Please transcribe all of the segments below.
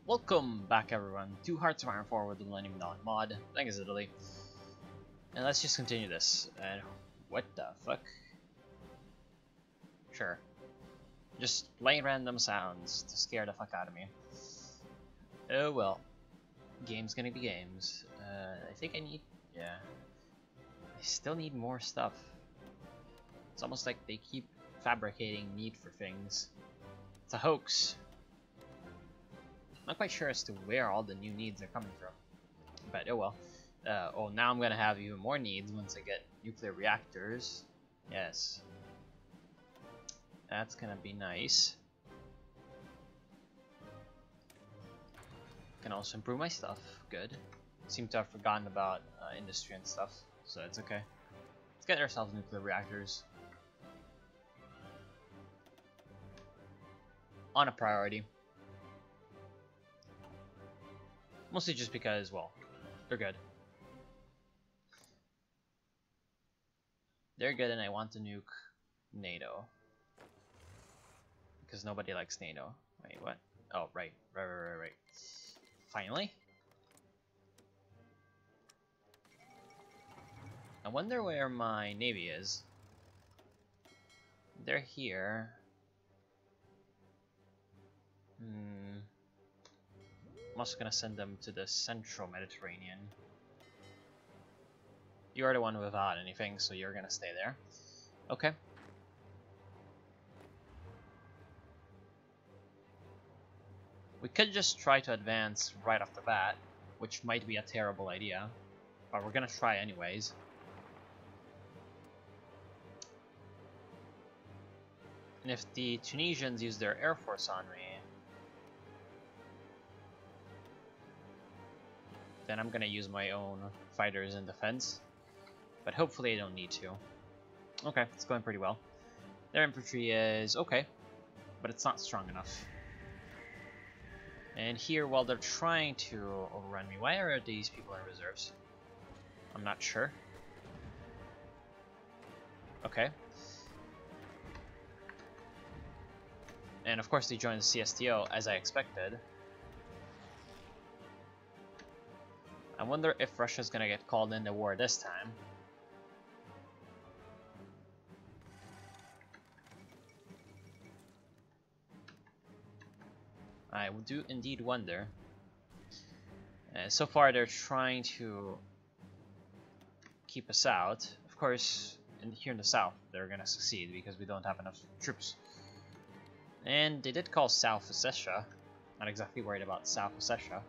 Welcome back everyone to Hearts of Iron 4 with the Millennium Dawn mod. Thanks Italy. And let's just continue this. And what the fuck? Sure. Just playing random sounds to scare the fuck out of me. Oh well. Game's gonna be games. I think I need... yeah. I still need more stuff. It's almost like they keep fabricating need for things. It's a hoax. Not quite sure as to where all the new needs are coming from, but oh well. Oh, now I'm gonna have even more needs once I get nuclear reactors. Yes, that's gonna be nice. Can also improve my stuff. Good. Seem to have forgotten about industry and stuff, so it's okay. Let's get ourselves nuclear reactors on a priority. Mostly just because, well, they're good. They're good and I want to nuke NATO. Because nobody likes NATO. Wait, what? Oh, right. Finally? I wonder where my navy is. They're here. I'm also gonna send them to the central Mediterranean. You are the one without anything, so you're gonna stay there. Okay. We could just try to advance right off the bat, which might be a terrible idea, but we're gonna try anyways. And if the Tunisians use their air force on me, then I'm gonna use my own fighters in defense, but hopefully I don't need to. Okay, it's going pretty well. Their infantry is okay, but it's not strong enough. And here, while they're trying to overrun me, why are these people in reserves? I'm not sure. Okay. And of course they joined the CSTO, as I expected. I wonder if Russia's gonna get called in the war this time. I do indeed wonder. So far they're trying to keep us out. Of course, here in the south they're gonna succeed because we don't have enough troops. And they did call South Ossetia. Not exactly worried about South Ossetia.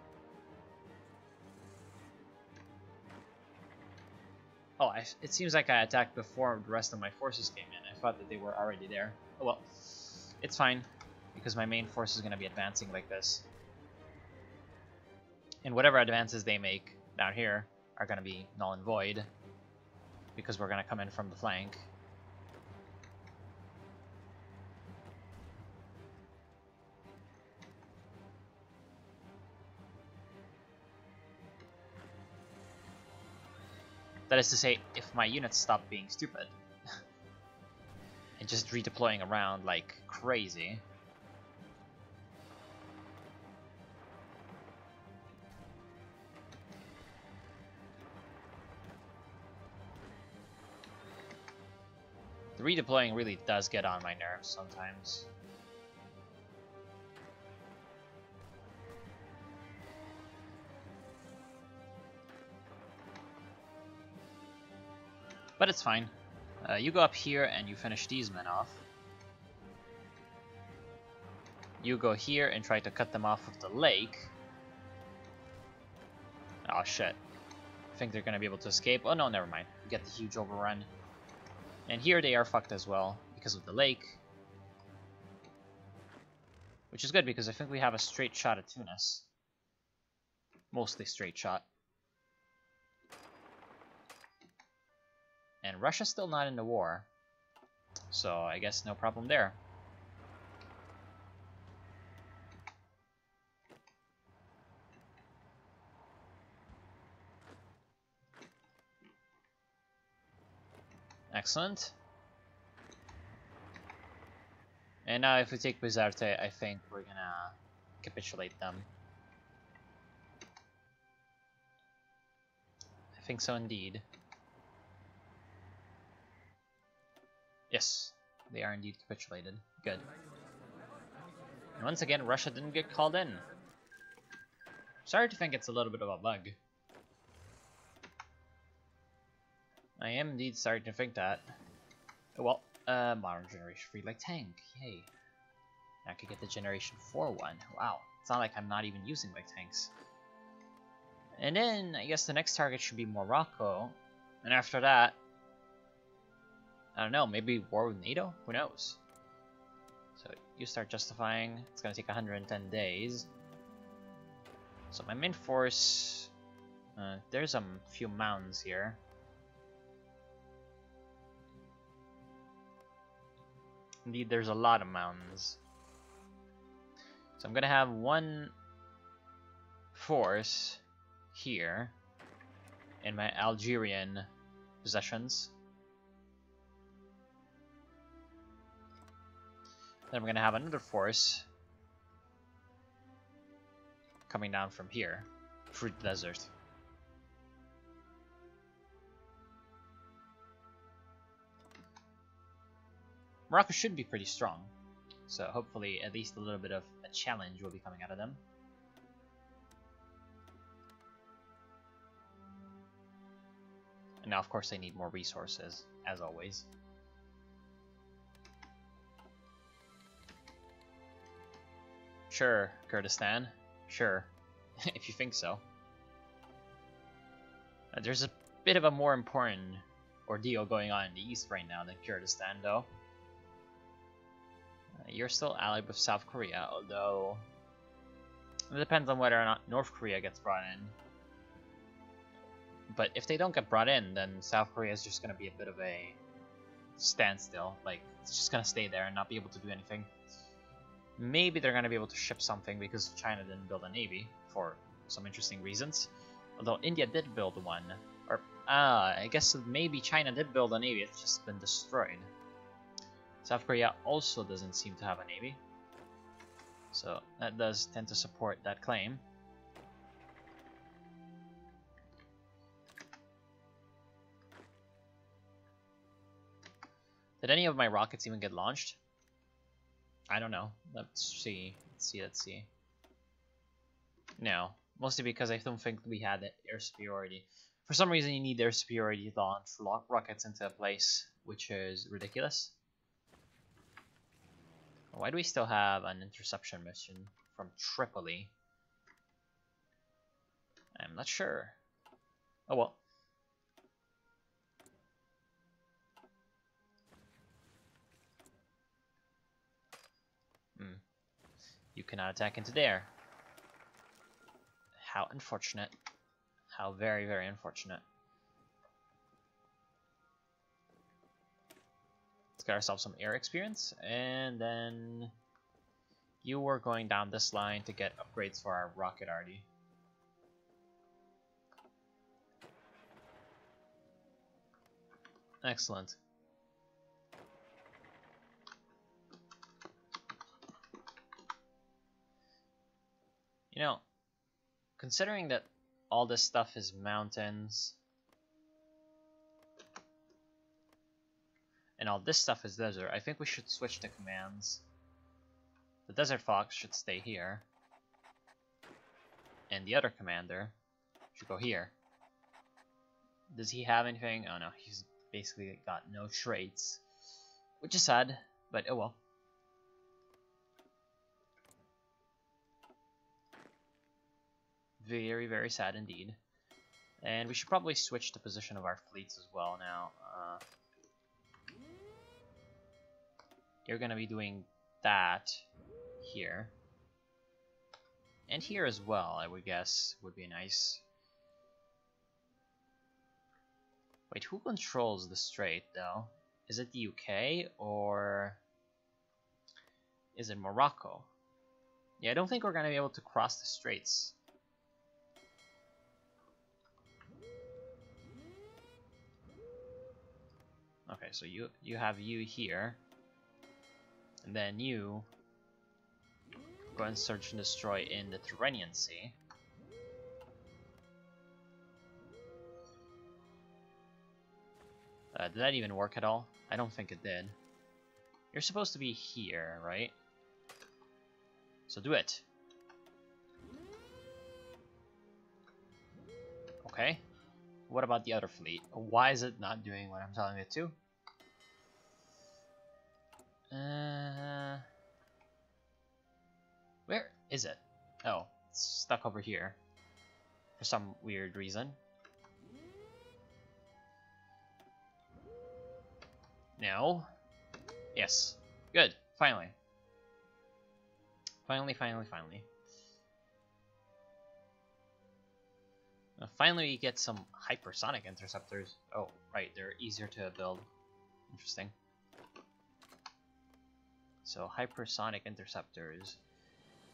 Oh, it seems like I attacked before the rest of my forces came in. I thought that they were already there. Oh well, it's fine, because my main force is going to be advancing like this. And whatever advances they make down here are going to be null and void, because we're going to come in from the flank. That is to say, if my units stop being stupid and just redeploying around like crazy. The redeploying really does get on my nerves sometimes. But it's fine. You go up here and you finish these men off. You go here and try to cut them off of the lake. Oh shit. I think they're gonna be able to escape. Oh no, never mind. We get the huge overrun. And here they are fucked as well because of the lake. Which is good because I think we have a straight shot at Tunis. Mostly straight shot. And Russia's still not in the war, so I guess no problem there. Excellent. And now if we take Bizerte, I think we're gonna capitulate them. think so indeed. Yes, they are indeed capitulated. Good. And once again, Russia didn't get called in. Sorry to think it's a little bit of a bug. I am indeed starting to think that. Oh, well, modern generation 3 light tank, yay. Now I could get the generation 4 one. Wow, it's not like I'm not even using light tanks. And then, I guess the next target should be Morocco. And after that, I don't know, maybe war with NATO? Who knows? So, you start justifying. It's gonna take 110 days. So my main force... there's a few mountains here. Indeed, there's a lot of mountains. So I'm gonna have one force here in my Algerian possessions. Then we're gonna have another force coming down from here through the desert. Morocco should be pretty strong, so hopefully at least a little bit of a challenge will be coming out of them. And now of course they need more resources, as always. Sure, Kurdistan. Sure, if you think so. There's a bit of a more important ordeal going on in the east right now than Kurdistan, though. You're still allied with South Korea, although it depends on whether or not North Korea gets brought in. But if they don't get brought in, then South Korea is just going to be a bit of a standstill. Like, it's just going to stay there and not be able to do anything. Maybe they're going to be able to ship something because China didn't build a navy for some interesting reasons. Although India did build one. Or, I guess maybe China did build a navy, it's just been destroyed. South Korea also doesn't seem to have a navy. So that does tend to support that claim. Did any of my rockets even get launched? I don't know. Let's see. Let's see. No. Mostly because I don't think we had air superiority. For some reason you need air superiority to launch rockets into a place, which is ridiculous. Why do we still have an interception mission from Tripoli? I'm not sure. Oh well. You cannot attack into there. How unfortunate. How very, very unfortunate. Let's get ourselves some air experience, and then you were going down this line to get upgrades for our rocket arty. Excellent. You know, considering that all this stuff is mountains and all this stuff is desert, I think we should switch the commands. The Desert Fox should stay here, and the other commander should go here. Does he have anything? Oh no, he's basically got no traits, which is sad, but oh well. Very, very sad indeed. And we should probably switch the position of our fleets as well now. You're gonna be doing that here. And here as well, I would guess, would be nice. Wait, who controls the strait, though? Is it the UK, or is it Morocco? Yeah, I don't think we're gonna be able to cross the straits. Okay, so you have you here, and then you go and search and destroy in the Tyrrhenian Sea. Did that even work at all? I don't think it did. You're supposed to be here, right? So do it. Okay. What about the other fleet? Why is it not doing what I'm telling it to? Where is it? Oh, it's stuck over here. For some weird reason. Now. Yes. Good. Finally. Finally. Finally we get some hypersonic interceptors. Oh, right. They're easier to build. Interesting. So, hypersonic interceptors.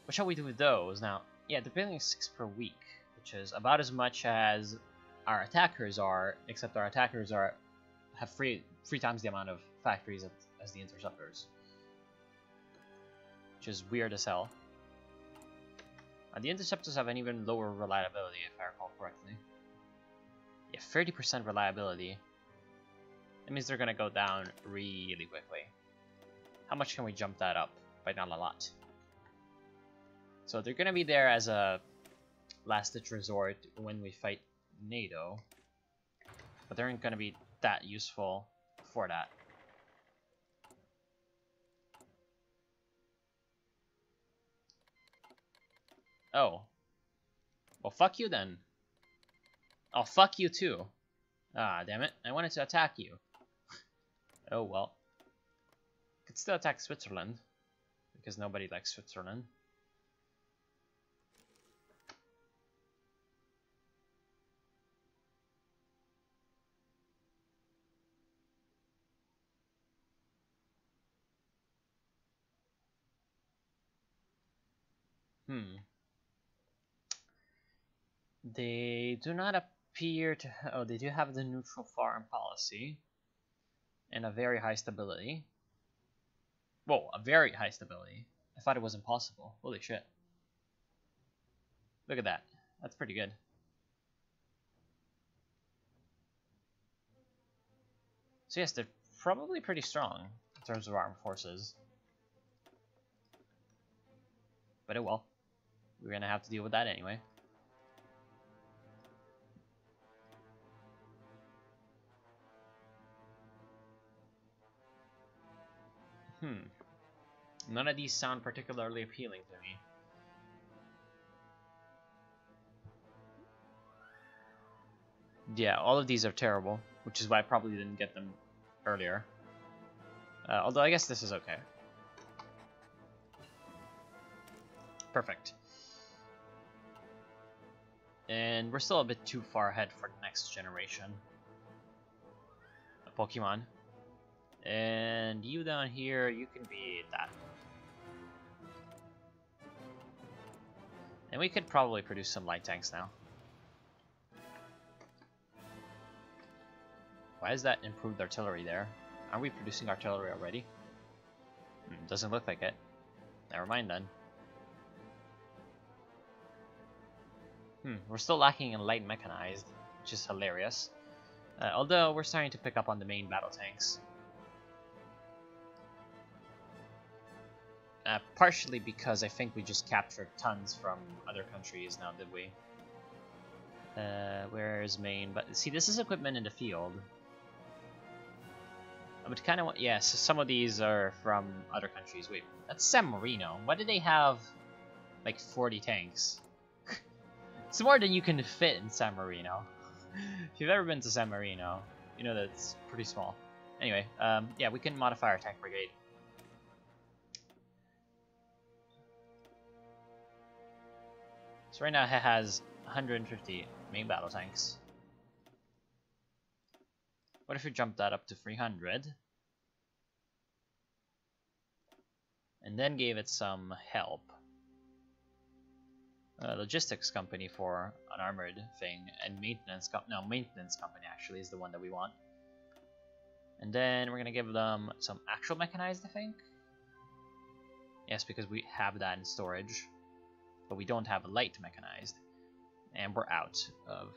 What shall we do with those? Now, yeah, they're building 6 per week, which is about as much as our attackers are, except our attackers have three times the amount of factories as the interceptors. Which is weird as hell. The interceptors have an even lower reliability, if I recall correctly. Yeah, 30% reliability. That means they're gonna go down really quickly. How much can we jump that up? By not a lot. So they're gonna be there as a last-ditch resort when we fight NATO. But they aren't gonna be that useful for that. Oh. Well, fuck you then. Oh, fuck you too. Ah, damn it. I wanted to attack you. Oh, well. Could still attack Switzerland. Because nobody likes Switzerland. They do not appear to... Oh, they do have the neutral foreign policy. And a very high stability. Whoa, a very high stability. I thought it was impossible. Holy shit. Look at that. That's pretty good. So yes, they're probably pretty strong in terms of armed forces. But oh well. We're gonna have to deal with that anyway. None of these sound particularly appealing to me. Yeah, all of these are terrible, which is why I probably didn't get them earlier. Although I guess this is okay. Perfect. And we're still a bit too far ahead for the next generation of Pokemon. And you down here, you can be that. And we could probably produce some light tanks now. Why is that improved artillery there? Aren't we producing artillery already? Doesn't look like it. Never mind then. We're still lacking in light mechanized, which is hilarious. Although we're starting to pick up on the main battle tanks. Partially because I think we just captured tons from other countries now, did we? Where is Maine? But see, this is equipment in the field. I would kind of want... Yes, some of these are from other countries. Wait, that's San Marino. Why do they have like 40 tanks? It's more than you can fit in San Marino. If you've ever been to San Marino, you know that it's pretty small. Anyway, yeah, we can modify our tank brigade. So right now it has 150 main battle tanks. What if we jump that up to 300? And then gave it some help. Logistics company for an armored thing, and maintenance company actually is the one that we want. And then we're gonna give them some actual mechanized, I think. Yes, because we have that in storage, but we don't have light mechanized, and we're out of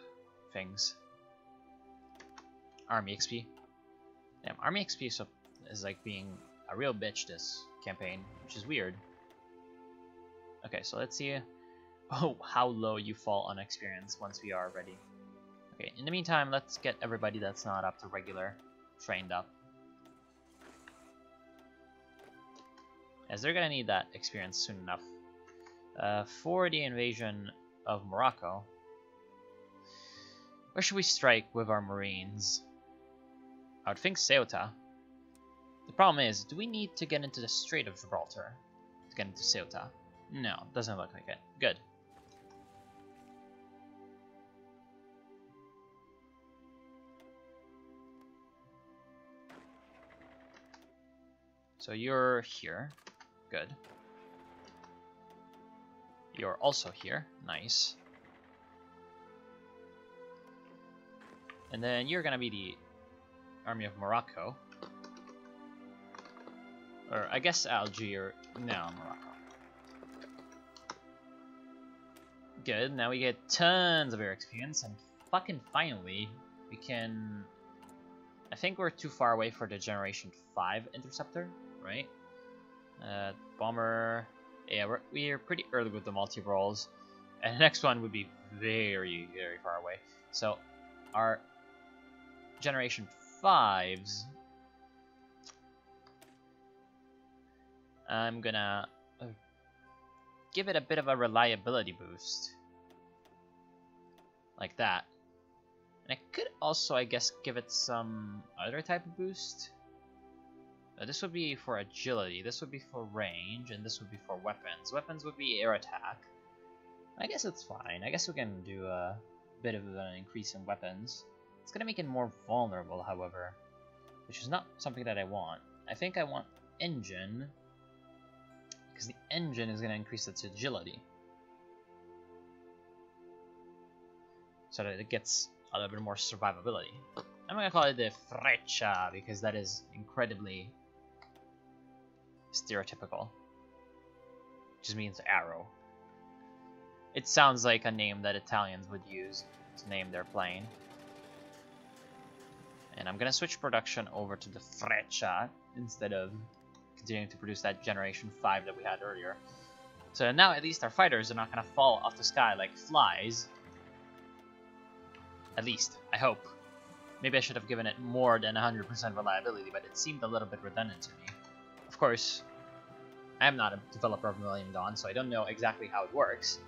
things. Army XP. Damn, army XP is like being a real bitch this campaign, which is weird. Okay, so let's see how low you fall on experience once we are ready. Okay, in the meantime, let's get everybody that's not up to regular trained up, as they're gonna need that experience soon enough. For the invasion of Morocco, where should we strike with our marines? I would think Ceuta. The problem is, do we need to get into the Strait of Gibraltar to get into Ceuta? No, doesn't look like it. Good. So you're here. Good. You're also here. Nice. And then you're gonna be the Army of Morocco. Or I guess Algiers. No, Morocco. Good. Now we get tons of air experience, and fucking finally we can. I think we're too far away for the Generation 5 interceptor, right? Bomber. Yeah, we're pretty early with the multi-rolls, and the next one would be very, very far away. So our Generation 5s, I'm gonna give it a bit of a reliability boost, like that. And I could also, I guess, give it some other type of boost. This would be for agility, this would be for range, and this would be for weapons. Weapons would be air attack. I guess it's fine. I guess we can do a bit of an increase in weapons. It's gonna make it more vulnerable, however, which is not something that I want. I think I want engine, because the engine is gonna increase its agility, so that it gets a little bit more survivability. I'm gonna call it the Freccia because that is incredibly stereotypical. Just means arrow. It sounds like a name that Italians would use to name their plane. And I'm gonna switch production over to the Freccia instead of continuing to produce that Generation 5 that we had earlier. So now at least our fighters are not gonna fall off the sky like flies. At least, I hope. Maybe I should have given it more than 100% reliability, but it seemed a little bit redundant to me. Of course, I am not a developer of Millennium Dawn, so I don't know exactly how it works.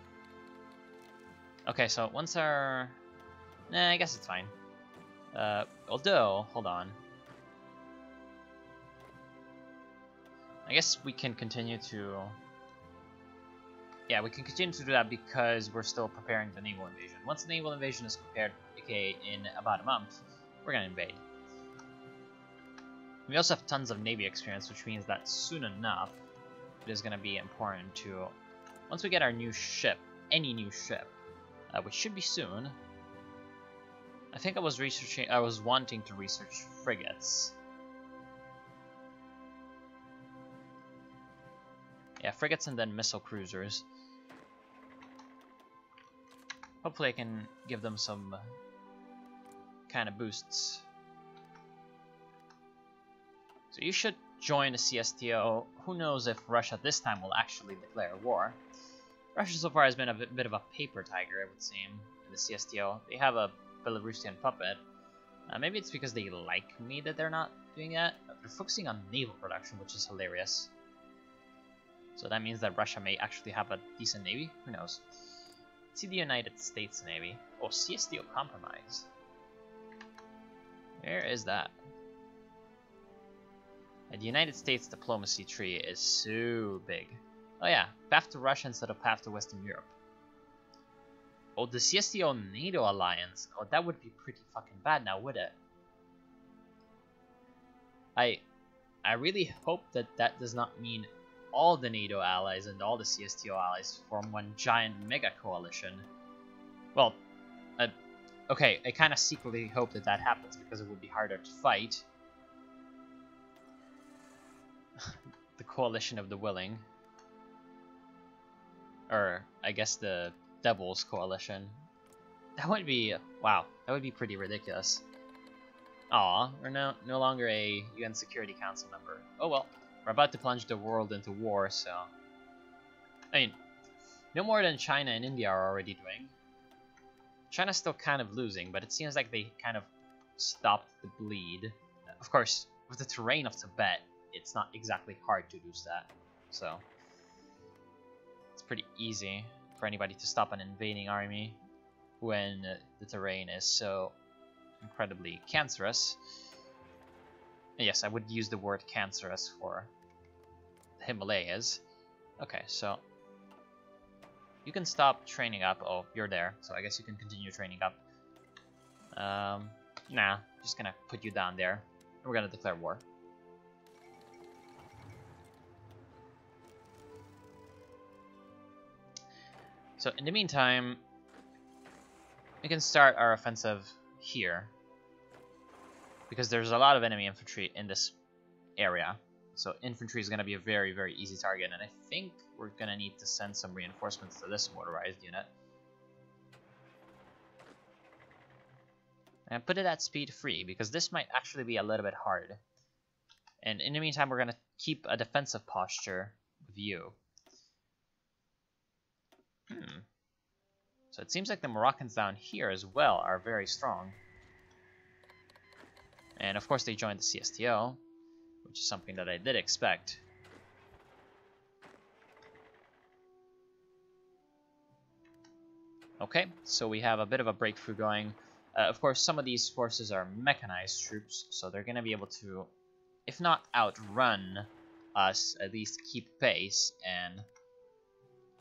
Okay, so once our... Nah, I guess it's fine. Although, hold on. I guess we can continue to... Yeah, we can continue to do that because we're still preparing the naval invasion. Once the naval invasion is prepared, aka in about a month, we're gonna invade. We also have tons of navy experience, which means that soon enough, it is gonna be important to, once we get our new ship, any new ship, which should be soon. I think I was wanting to research frigates. Yeah, frigates and then missile cruisers. Hopefully I can give them some kind of boosts. So you should join the CSTO. Who knows if Russia this time will actually declare war. Russia so far has been a bit of a paper tiger, it would seem, in the CSTO. They have a Belarusian puppet. Maybe it's because they like me that they're not doing that. They're focusing on naval production, which is hilarious. So that means that Russia may actually have a decent navy? Who knows? See the United States Navy. Oh, CSTO compromise. Where is that? And the United States diplomacy tree is so big. Oh yeah, path to Russia instead of path to Western Europe. Oh, the CSTO NATO alliance. Oh, that would be pretty fucking bad now, would it? I really hope that that does not mean all the NATO allies and all the CSTO allies form one giant mega coalition. Well, okay, I kind of secretly hope that that happens because it would be harder to fight. The coalition of the willing. Or, I guess the Devil's coalition. That would be, wow, that would be pretty ridiculous. Aw, we're no longer a UN Security Council member. Oh well, we're about to plunge the world into war, so... I mean, no more than China and India are already doing. China's still kind of losing, but it seems like they kind of stopped the bleed. Of course, with the terrain of Tibet, it's not exactly hard to lose that, so... It's pretty easy for anybody to stop an invading army when the terrain is so incredibly cancerous. And yes, I would use the word cancerous for the Himalayas. Okay, so you can stop training up. Oh, you're there, so I guess you can continue training up. Nah, just gonna put you down there. We're gonna declare war. So in the meantime, we can start our offensive here, because there's a lot of enemy infantry in this area. So infantry is going to be a very, very easy target, and I think we're going to need to send some reinforcements to this motorized unit. And put it at speed 3, because this might actually be a little bit hard. And in the meantime, we're going to keep a defensive posture with you. So it seems like the Moroccans down here as well are very strong. And of course they joined the CSTO, which is something that I did expect. Okay, so we have a bit of a breakthrough going. Of course, some of these forces are mechanized troops, so they're going to be able to, if not outrun us, at least keep pace and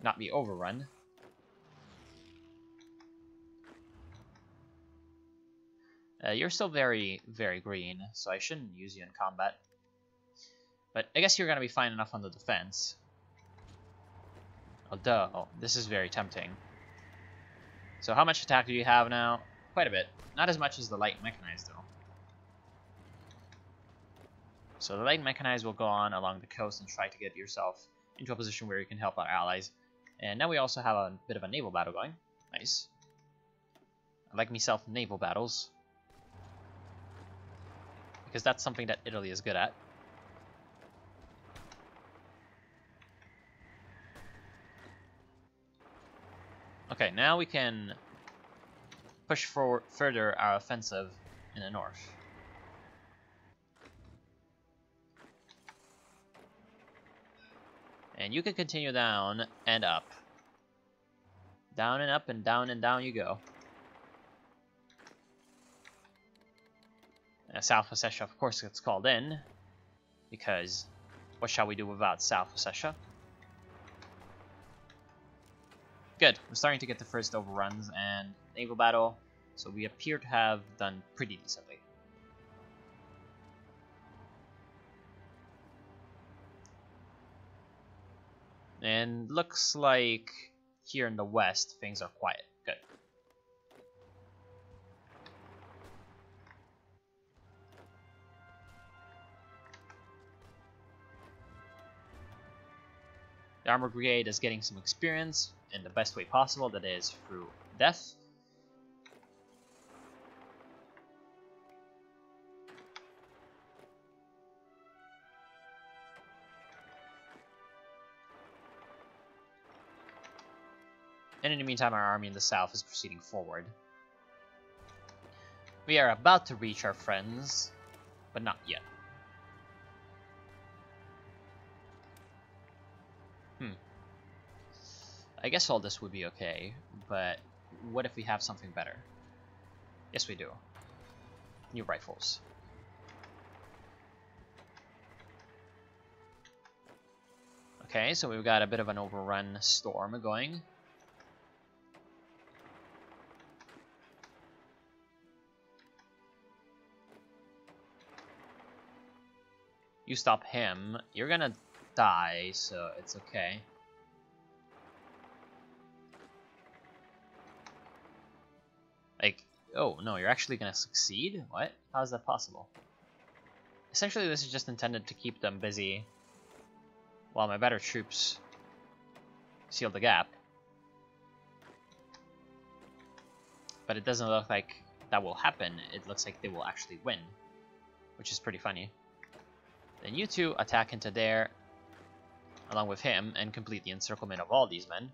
not be overrun. You're still very, very green, so I shouldn't use you in combat. But I guess you're going to be fine enough on the defense. Although, this is very tempting. So how much attack do you have now? Quite a bit. Not as much as the light mechanized, though. So the light mechanized will go on along the coast and try to get yourself into a position where you can help our allies. And now we also have a bit of a naval battle going. Nice. I like myself naval battles, because that's something that Italy is good at. Okay, now we can push forward further our offensive in the north. And you can continue down and up. Down and up and down you go. South Ossetia, of course, gets called in, because what shall we do without South Ossetia? Good, we're starting to get the first overruns and naval battle, so we appear to have done pretty decently. And looks like here in the west, things are quiet. Good. The Armor Brigade is getting some experience in the best way possible, that is through death. And in the meantime, our army in the south is proceeding forward. We are about to reach our friends, but not yet. I guess all this would be okay, but what if we have something better? Yes, we do. New rifles. Okay, so we've got a bit of an overrun storm going. You stop him, you're gonna die, so it's okay. Like, oh no, you're actually gonna succeed? What? How is that possible? Essentially, this is just intended to keep them busy while my better troops seal the gap. But it doesn't look like that will happen, it looks like they will actually win, which is pretty funny. Then you two attack into there, along with him, and complete the encirclement of all these men.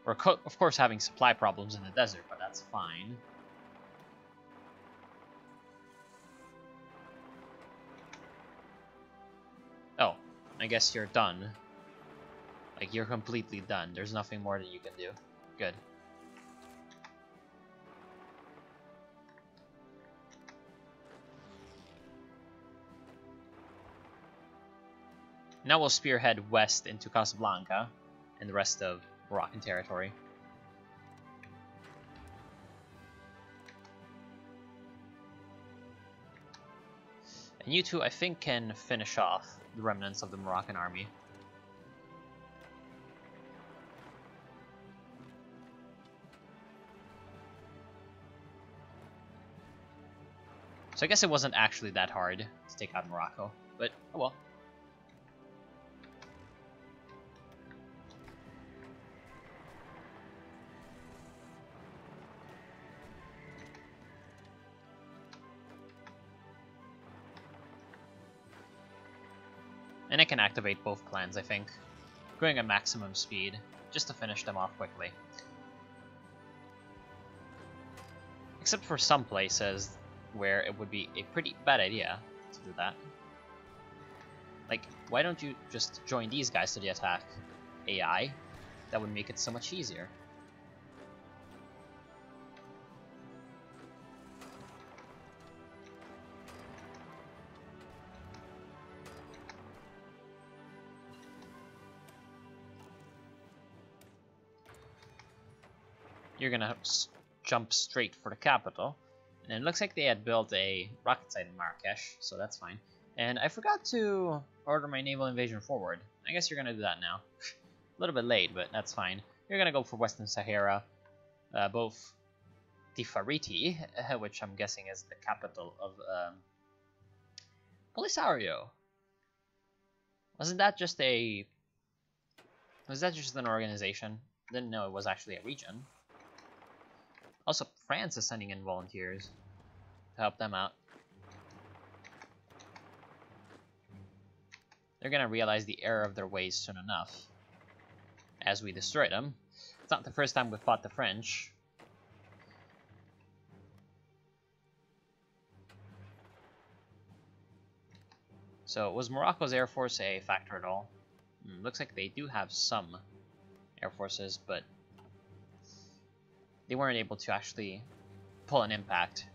We're of course having supply problems in the desert, but that's fine. Oh, I guess you're done. Like, you're completely done. There's nothing more that you can do. Good. Now we'll spearhead west into Casablanca and the rest of Moroccan territory. And you two, I think, can finish off the remnants of the Moroccan army. So I guess it wasn't actually that hard to take out Morocco, but oh well. And I can activate both plans, I think, going at maximum speed, just to finish them off quickly. Except for some places where it would be a pretty bad idea to do that. Like, why don't you just join these guys to the attack? AI? That would make it so much easier. You're gonna jump straight for the capital. And it looks like they had built a rocket site in Marrakesh, so that's fine. And I forgot to order my naval invasion forward. I guess you're gonna do that now. A little bit late, but that's fine. You're gonna go for Western Sahara, both Tifariti, which I'm guessing is the capital of Polisario. Was that just an organization? Didn't know it was actually a region. Also, France is sending in volunteers to help them out. They're gonna realize the error of their ways soon enough, as we destroy them. It's not the first time we've fought the French. So, was Morocco's air force a factor at all? Looks like they do have some air forces, but they weren't able to actually pull an impact.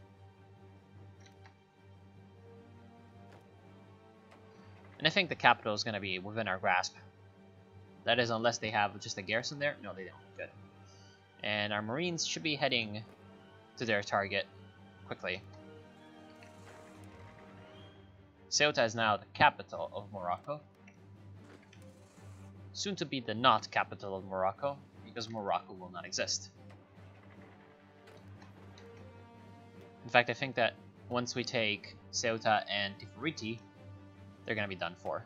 And I think the capital is going to be within our grasp. That is, unless they have just a garrison there. No, they don't. Good. And our Marines should be heading to their target quickly. Ceuta is now the capital of Morocco. Soon to be the not capital of Morocco, because Morocco will not exist. In fact, I think that once we take Ceuta and Tifariti, they're going to be done for.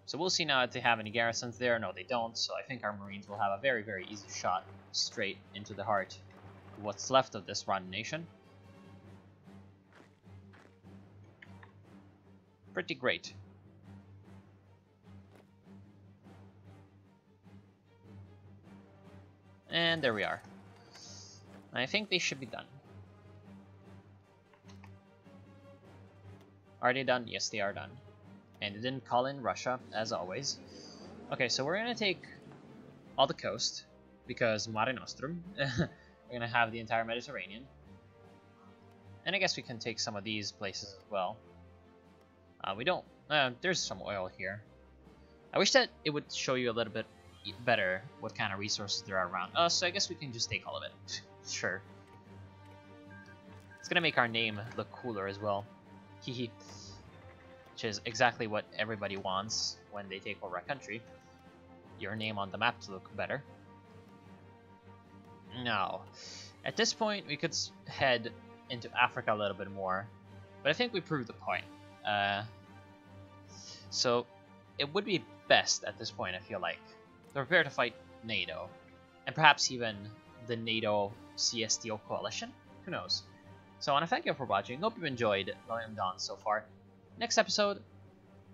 So we'll see now if they have any garrisons there. No, they don't, so I think our Marines will have a very, very easy shot straight into the heart of what's left of this rotten nation. Pretty great. And there we are. I think they should be done. Are they done? Yes, they are done. And they didn't call in Russia, as always. Okay, so we're going to take all the coast, because Mare Nostrum. We're going to have the entire Mediterranean. And I guess we can take some of these places as well. We don't... there's some oil here. I wish that it would show you a little bit better what kind of resources there are around. So I guess we can just take all of it. Sure. It's gonna make our name look cooler as well. Hehe. Which is exactly what everybody wants when they take over a country. Your name on the map to look better. Now, at this point, we could head into Africa a little bit more, but I think we proved the point. So, it would be best at this point, I feel like, to prepare to fight NATO, and perhaps even the NATO CSTO coalition. Who knows? So I want to thank you for watching. Hope you enjoyed Millennium Dawn so far. Next episode,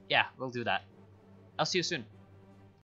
yeah, we'll do that. I'll see you soon.